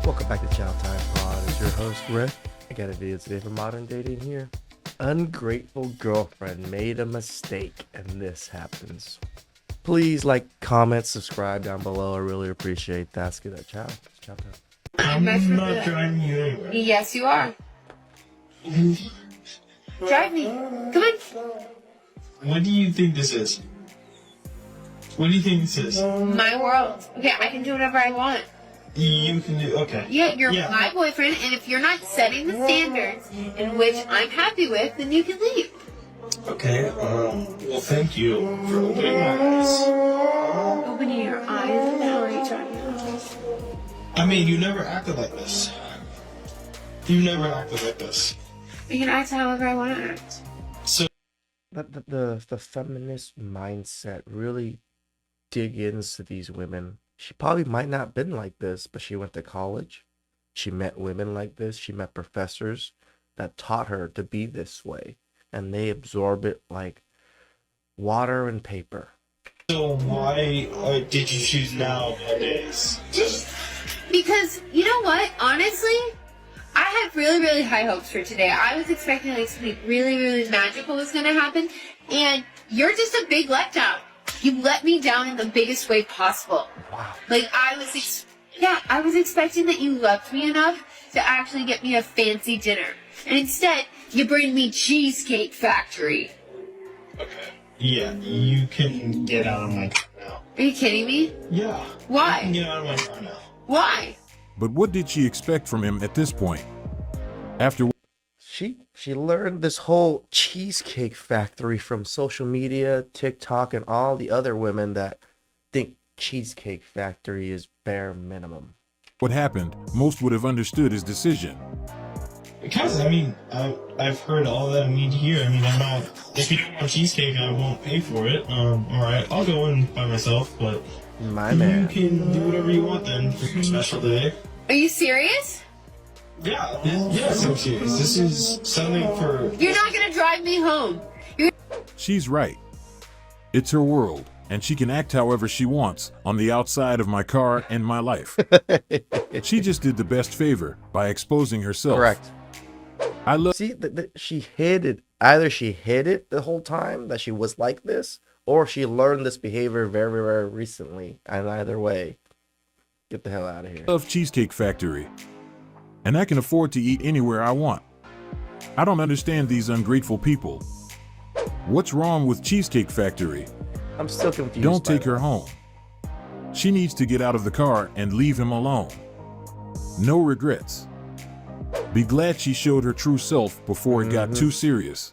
Welcome back to TheChowTimePod. It's your host, Rick. I got a video today for modern dating here. Ungrateful girlfriend made a mistake and this happens. Please like, comment, subscribe down below. I really appreciate that. Let's get that chow. It's chow time. I'm not driving you anywhere. Yes, you are. Drive me. Come on. What do you think this is? What do you think this is? My world. Okay, I can do whatever I want. You can do, okay. Yeah, you're my boyfriend, and if you're not setting the standards in which I'm happy with, then you can leave. Okay, well, thank you for opening my eyes. Opening your eyes? What the hell are you talking about? I mean, you never acted like this. You never acted like this. I can act however I want to act. So, The feminist mindset really dig into these women. She probably might not have been like this, but she went to college. She met women like this. She met professors that taught her to be this way. And they absorb it like water and paper. so why did you choose nowadays? Because, you know what? Honestly, I had really, really high hopes for today. I was expecting like something really, really magical was going to happen. And you're just a big letdown. You let me down in the biggest way possible. Wow. Like, I was expecting that you loved me enough to actually get me a fancy dinner. And instead, you bring me Cheesecake Factory. Okay. Yeah, you can get out of my car now. Are you kidding me? Yeah. Why? You can get out of my car now. Why? But what did she expect from him at this point? After She learned this whole Cheesecake Factory from social media, TikTok, and all the other women that think Cheesecake Factory is bare minimum. what happened, most would have understood his decision. Because, I mean, I've heard all that I need to hear. I mean, I'm not, if you don't want cheesecake, I won't pay for it. Alright, I'll go in by myself, but My man. you can do whatever you want then for your special day. Are you serious? Yeah, yes, I'm serious. This is something for... You're not gonna drive me home. She's right. It's her world, and she can act however she wants on the outside of my car and my life. She just did the best favor by exposing herself. Correct. I love See, she hid it. Either she hid it the whole time that she was like this, or she learned this behavior very, very recently. And either way, get the hell out of here. Cheesecake Factory, and I can afford to eat anywhere I want. I don't understand these ungrateful people. What's wrong with Cheesecake Factory? I'm still confused. Don't by take that. her home. She needs to get out of the car and leave him alone. No regrets. Be glad she showed her true self before it got too serious.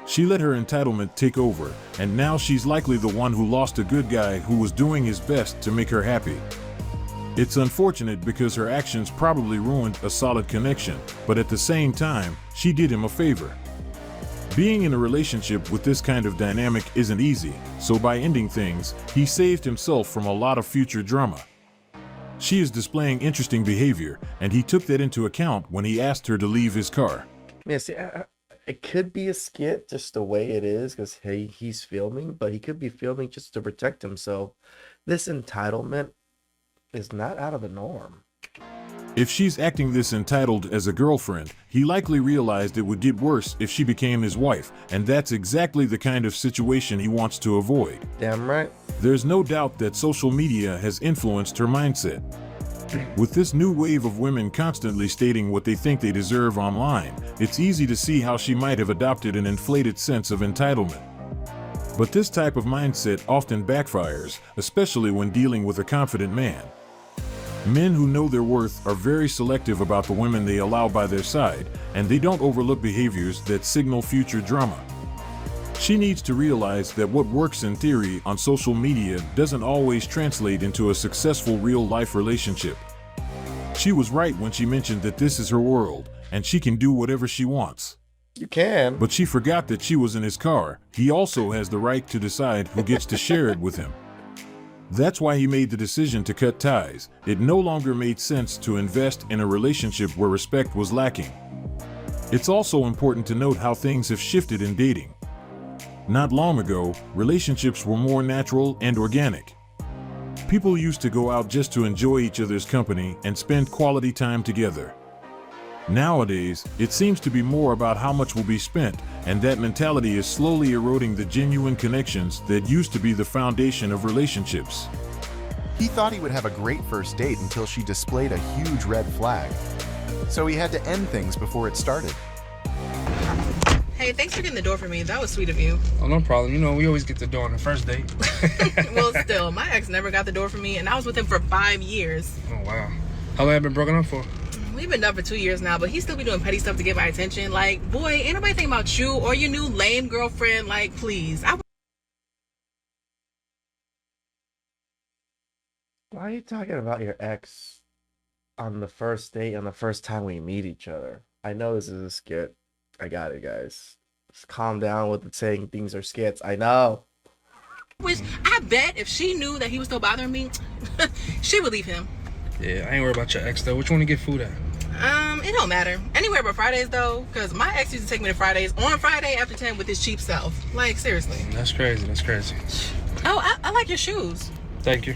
She let her entitlement take over, and now she's likely the one who lost a good guy who was doing his best to make her happy. It's unfortunate because her actions probably ruined a solid connection, but at the same time, she did him a favor. Being in a relationship with this kind of dynamic isn't easy, so by ending things, he saved himself from a lot of future drama. She is displaying interesting behavior, and he took that into account when he asked her to leave his car. Yeah, see, it could be a skit just the way it is because he's filming, but he could be filming just to protect himself. This entitlement is not out of the norm. If she's acting this entitled as a girlfriend, he likely realized it would get worse if she became his wife, and that's exactly the kind of situation he wants to avoid. Damn right. There's no doubt that social media has influenced her mindset. With this new wave of women constantly stating what they think they deserve online, it's easy to see how she might have adopted an inflated sense of entitlement. But this type of mindset often backfires, especially when dealing with a confident man. Men who know their worth are very selective about the women they allow by their side, and they don't overlook behaviors that signal future drama. She needs to realize that what works in theory on social media doesn't always translate into a successful real-life relationship. She was right when she mentioned that this is her world, and she can do whatever she wants. You can. But she forgot that she was in his car. He also has the right to decide who gets to share it with him. That's why he made the decision to cut ties. It no longer made sense to invest in a relationship where respect was lacking. It's also important to note how things have shifted in dating. Not long ago, relationships were more natural and organic. People used to go out just to enjoy each other's company and spend quality time together. Nowadays, it seems to be more about how much will be spent, and that mentality is slowly eroding the genuine connections that used to be the foundation of relationships. He thought he would have a great first date until she displayed a huge red flag. So he had to end things before it started. Hey, thanks for getting the door for me. That was sweet of you. Oh, no problem. You know, we always get the door on the first date. Well, still, my ex never got the door for me, and I was with him for 5 years. Oh, wow. How long have you been broken up for? We've been done for 2 years now, but he still be doing petty stuff to get my attention. Like, boy, ain't nobody thinking about you or your new lame girlfriend. Like, please. Why are you talking about your ex on the first date, on the first time we meet each other? I know this is a skit. I got it, guys. Just calm down with saying things are skits. I know. I bet if she knew that he was still bothering me, she would leave him. Yeah, I ain't worried about your ex, though. Which one to get food at? It don't matter. Anywhere but Fridays, though, because my ex used to take me to Fridays on Friday after 10 with his cheap self. Like, seriously. That's crazy. That's crazy. Oh, I like your shoes. Thank you.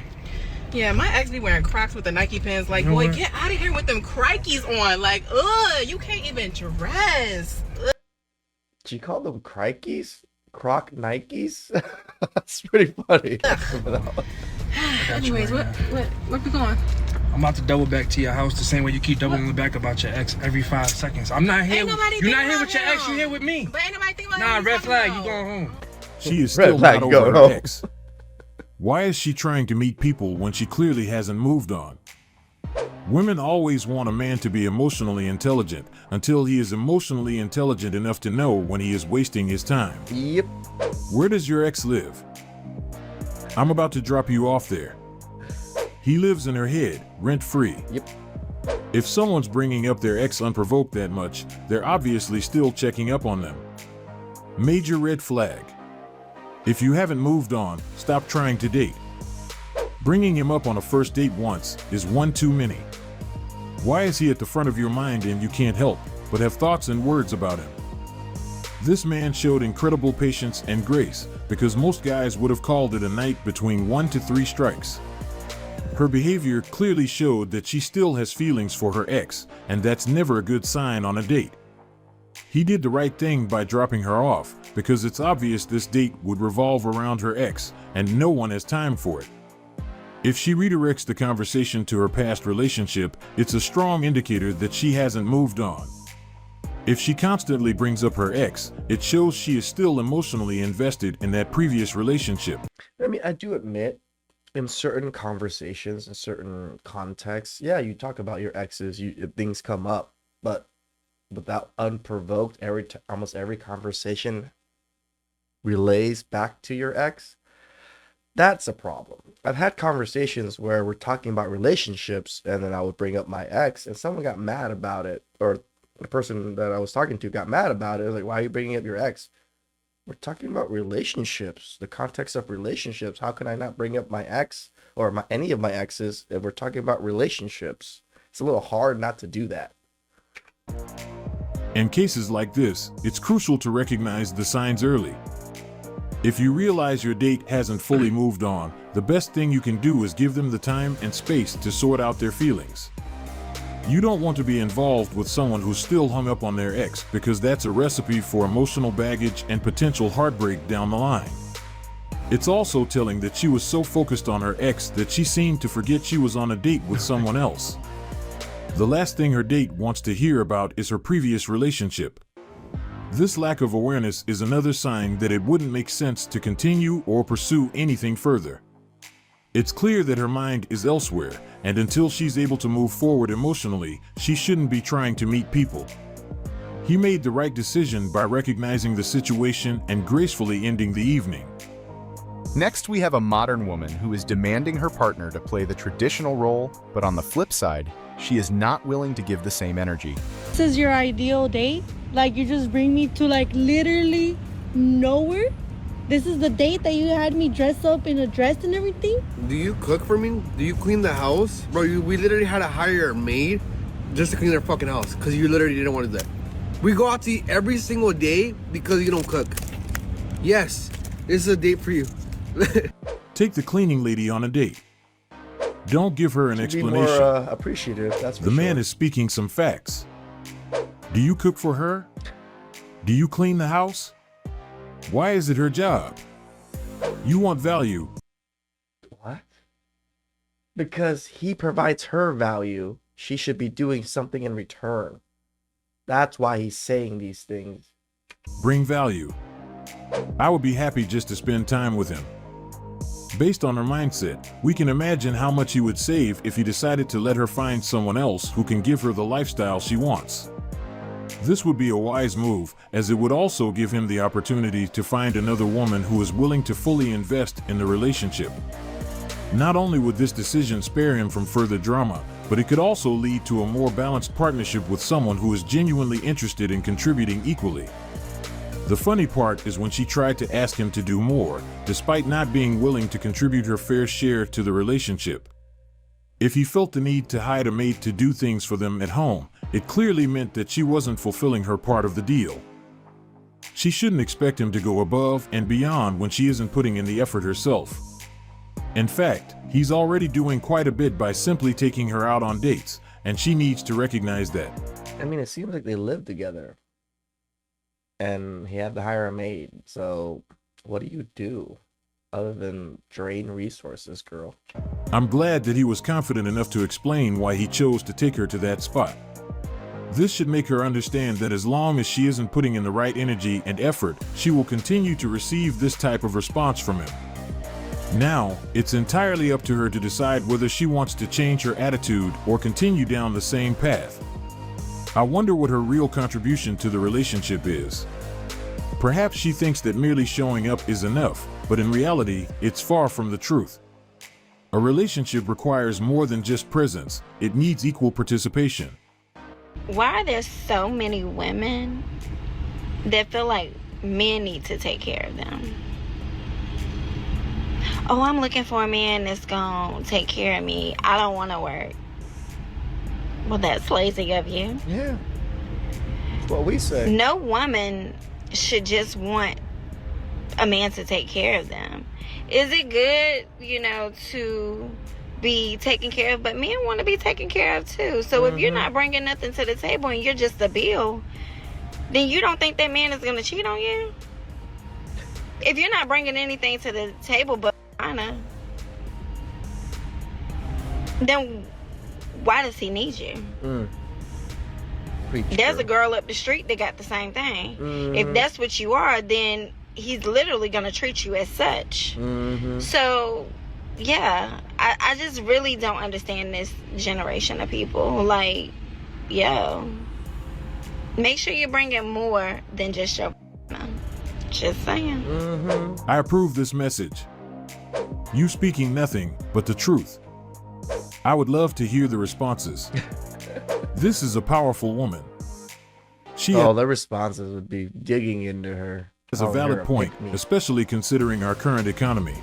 Yeah, my ex be wearing Crocs with the Nike pins. Like, You know boy, what? get out of here with them crikeys on. Like, ugh, you can't even dress. Ugh. She called them crikeys? Croc Nikes? That's pretty funny. Anyways, where we going? I'm about to double back to your house the same way you keep doubling back about your ex every 5 seconds. I'm not here. Ain't nobody You're not thinking here with your about ex. him. You're here with me. But ain't nobody thinking about Nah, him. red flag. You going home. She is Red still flag, not go over her home. ex. Why is she trying to meet people when she clearly hasn't moved on? Women always want a man to be emotionally intelligent until he is emotionally intelligent enough to know when he is wasting his time. Yep. Where does your ex live? I'm about to drop you off there. He lives in her head, rent-free. Yep. If someone's bringing up their ex unprovoked that much, they're obviously still checking up on them. Major red flag. If you haven't moved on, stop trying to date. Bringing him up on a first date once is one too many. Why is he at the front of your mind and you can't help but have thoughts and words about him? This man showed incredible patience and grace because most guys would have called it a night between 1 to 3 strikes. Her behavior clearly showed that she still has feelings for her ex, and that's never a good sign on a date. He did the right thing by dropping her off because it's obvious this date would revolve around her ex and no one has time for it. If she redirects the conversation to her past relationship, it's a strong indicator that she hasn't moved on. If she constantly brings up her ex, it shows she is still emotionally invested in that previous relationship. I mean, I do admit, in certain conversations, in certain contexts, yeah, you talk about your exes, things come up, but without unprovoked, almost every conversation relays back to your ex. That's a problem. I've had conversations where we're talking about relationships, and then I would bring up my ex, and someone got mad about it, or the person that I was talking to got mad about it. I was like, "Why are you bringing up your ex?" We're talking about relationships, the context of relationships. How can I not bring up my ex or any of my exes if we're talking about relationships? It's a little hard not to do that. In cases like this, it's crucial to recognize the signs early. If you realize your date hasn't fully moved on, the best thing you can do is give them the time and space to sort out their feelings. You don't want to be involved with someone who's still hung up on their ex because that's a recipe for emotional baggage and potential heartbreak down the line. It's also telling that she was so focused on her ex that she seemed to forget she was on a date with someone else. The last thing her date wants to hear about is her previous relationship. This lack of awareness is another sign that it wouldn't make sense to continue or pursue anything further. It's clear that her mind is elsewhere, and until she's able to move forward emotionally, she shouldn't be trying to meet people. He made the right decision by recognizing the situation and gracefully ending the evening. Next, we have a modern woman who is demanding her partner to play the traditional role, but on the flip side, she is not willing to give the same energy. This is your ideal date? Like, you just bring me to, like, literally nowhere? This is the date that you had me dress up in a dress and everything? Do you cook for me? Do you clean the house? Bro, we literally had to hire a maid just to clean their fucking house because you literally didn't want to do that. We go out to eat every single day because you don't cook. Yes, this is a date for you. Take the cleaning lady on a date. Don't give her an She'd be explanation. more appreciative, that's for The man sure. is speaking some facts. Do you cook for her? Do you clean the house? Why is it her job? You want value. What? Because he provides her value, she should be doing something in return. That's why he's saying these things. Bring value. I would be happy just to spend time with him. Based on her mindset, we can imagine how much he would save if he decided to let her find someone else who can give her the lifestyle she wants. This would be a wise move, as it would also give him the opportunity to find another woman who is willing to fully invest in the relationship. Not only would this decision spare him from further drama, but it could also lead to a more balanced partnership with someone who is genuinely interested in contributing equally. The funny part is when she tried to ask him to do more, despite not being willing to contribute her fair share to the relationship. If he felt the need to hire a maid to do things for them at home, it clearly meant that she wasn't fulfilling her part of the deal. She shouldn't expect him to go above and beyond when she isn't putting in the effort herself. In fact, he's already doing quite a bit by simply taking her out on dates, and she needs to recognize that. I mean, it seems like they live together. And he had to hire a maid. So, what do you do other than drain resources, girl? I'm glad that he was confident enough to explain why he chose to take her to that spot. This should make her understand that as long as she isn't putting in the right energy and effort, she will continue to receive this type of response from him. Now, it's entirely up to her to decide whether she wants to change her attitude or continue down the same path. I wonder what her real contribution to the relationship is. Perhaps she thinks that merely showing up is enough, but in reality, it's far from the truth. A relationship requires more than just presence, it needs equal participation. Why are there so many women that feel like men need to take care of them? Oh, I'm looking for a man that's gonna take care of me. I don't want to work. Well, that's lazy of you. Yeah. That's what we say. No woman should just want a man to take care of them. Is it good, to be taken care of? But men want to be taken care of too. So if you're not bringing nothing to the table and you're just a bill, then you don't think that man is going to cheat on you? If you're not bringing anything to the table but then why does he need you? There's a girl up the street that got the same thing. If that's what you are, then he's literally going to treat you as such. So, yeah, I just really don't understand this generation of people. Like, make sure you're bringing more than just your just saying. I approve this message. You speaking nothing but the truth. I would love to hear the responses. This is a powerful woman. The responses would be digging into her. Has a valid point, especially considering our current economy.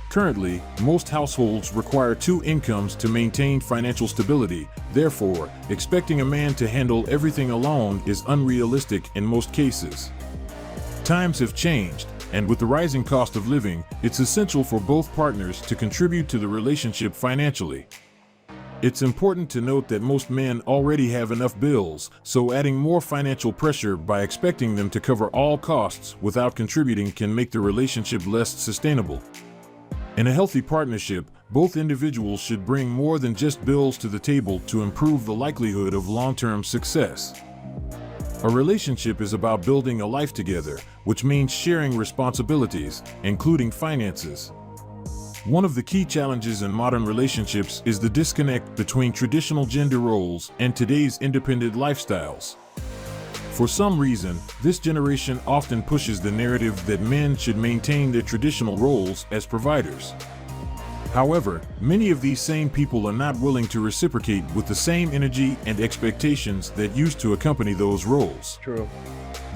Currently, most households require 2 incomes to maintain financial stability. Therefore, expecting a man to handle everything alone is unrealistic in most cases. Times have changed, and with the rising cost of living, it's essential for both partners to contribute to the relationship financially. It's important to note that most men already have enough bills, so adding more financial pressure by expecting them to cover all costs without contributing can make the relationship less sustainable. In a healthy partnership, both individuals should bring more than just bills to the table to improve the likelihood of long-term success. A relationship is about building a life together, which means sharing responsibilities, including finances. One of the key challenges in modern relationships is the disconnect between traditional gender roles and today's independent lifestyles. For some reason, this generation often pushes the narrative that men should maintain their traditional roles as providers. However, many of these same people are not willing to reciprocate with the same energy and expectations that used to accompany those roles. True.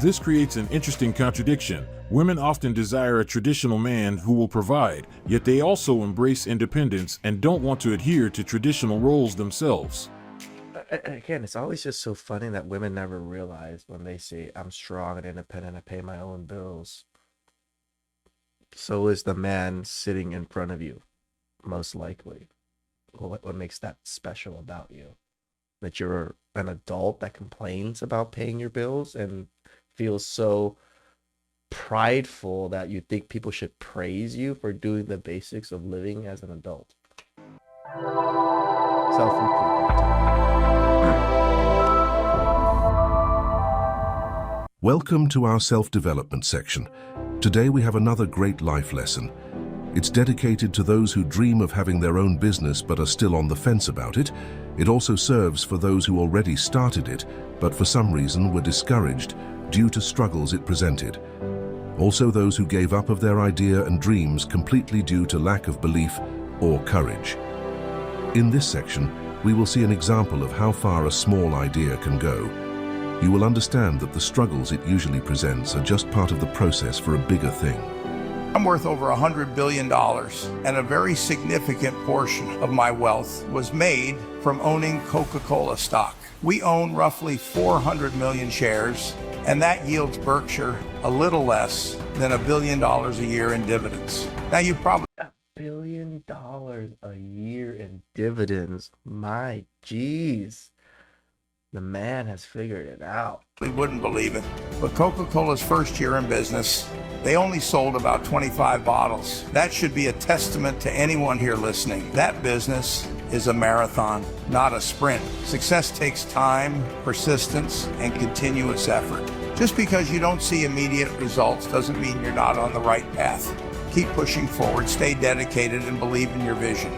This creates an interesting contradiction. Women often desire a traditional man who will provide, yet they also embrace independence and don't want to adhere to traditional roles themselves. Again, it's always just so funny that women never realize when they say, I'm strong and independent, I pay my own bills. So is the man sitting in front of you, most likely. What makes that special about you? That you're an adult that complains about paying your bills and feels so prideful that you think people should praise you for doing the basics of living as an adult. Self-improvement. Welcome to our self-development section. Today we have another great life lesson. It's dedicated to those who dream of having their own business but are still on the fence about it. It also serves for those who already started it, but for some reason were discouraged due to struggles it presented. Also those who gave up of their idea and dreams completely due to lack of belief or courage. In this section, we will see an example of how far a small idea can go. You will understand that the struggles it usually presents are just part of the process for a bigger thing. I'm worth over $100 billion, and a very significant portion of my wealth was made from owning Coca-Cola stock. We own roughly 400 million shares, and that yields Berkshire a little less than $1 billion a year in dividends. Now you probably $1 billion a year in dividends. My geez. The man has figured it out. wouldn't believe it, but Coca-Cola's first year in business, they only sold about 25 bottles. That should be a testament to anyone here listening. That business is a marathon, not a sprint. Success takes time, persistence, and continuous effort. Just because you don't see immediate results doesn't mean you're not on the right path. Keep pushing forward, stay dedicated, and believe in your vision.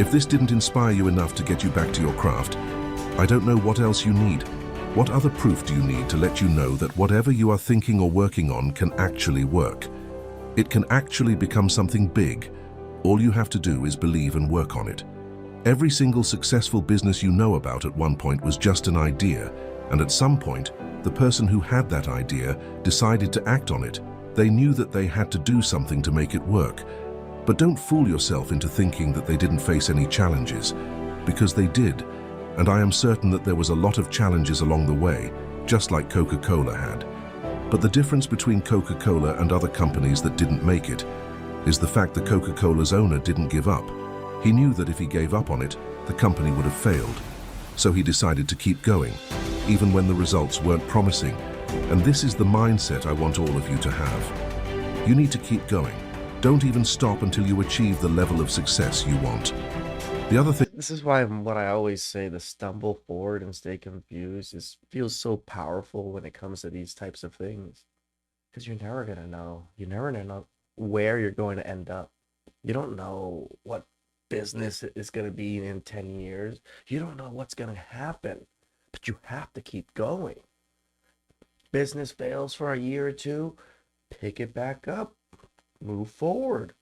If this didn't inspire you enough to get you back to your craft, I don't know what else you need. What other proof do you need to let you know that whatever you are thinking or working on can actually work? It can actually become something big. All you have to do is believe and work on it. Every single successful business you know about at one point was just an idea, and at some point, the person who had that idea decided to act on it. They knew that they had to do something to make it work. But don't fool yourself into thinking that they didn't face any challenges, because they did. And I am certain that there was a lot of challenges along the way, just like Coca-Cola had. But the difference between Coca-Cola and other companies that didn't make it is the fact that Coca-Cola's owner didn't give up. He knew that if he gave up on it, the company would have failed. So he decided to keep going, even when the results weren't promising. And this is the mindset I want all of you to have. You need to keep going. Don't even stop until you achieve the level of success you want. The other thing. This is why what I always say, the stumble forward and stay confused, feels so powerful when it comes to these types of things. Because you're never going to know. You never know where you're going to end up. You don't know what business is going to be in 10 years. You don't know what's going to happen. But you have to keep going. Business fails for a year or two, pick it back up, move forward.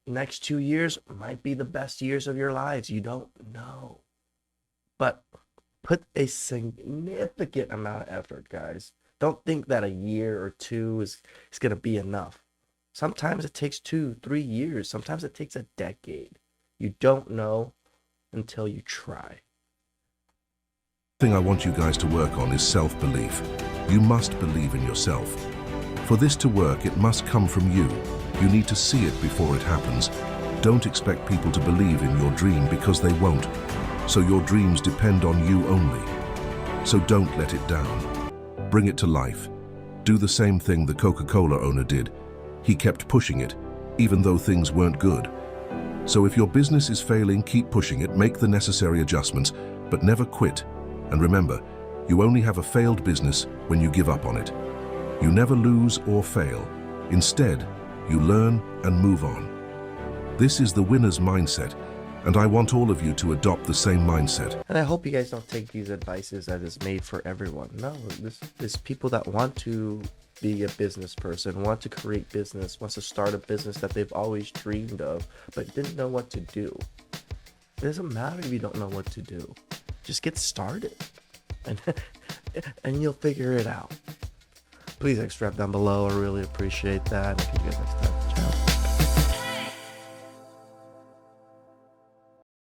Next 2 years might be the best years of your lives. You don't know. But put a significant amount of effort, guys. Don't think that a year or two is going to be enough. Sometimes it takes 2-3 years. Sometimes it takes a decade. You don't know until you try. The thing I want you guys to work on is self-belief. You must believe in yourself. For this to work, it must come from you. You need to see it before it happens. Don't expect people to believe in your dream because they won't. So your dreams depend on you only. So don't let it down. Bring it to life. Do the same thing the Coca-Cola owner did. He kept pushing it, even though things weren't good. So if your business is failing, keep pushing it, make the necessary adjustments, but never quit. And remember, you only have a failed business when you give up on it. You never lose or fail. Instead, you learn and move on. This is the winner's mindset, and I want all of you to adopt the same mindset. And I hope you guys don't take these advices as it's made for everyone. No, this people that want to be a business person, want to create business, wants to start a business that they've always dreamed of, but didn't know what to do. It doesn't matter if you don't know what to do. Just get started, and you'll figure it out. Please extract down below. I really appreciate that. I'll see you guys next time.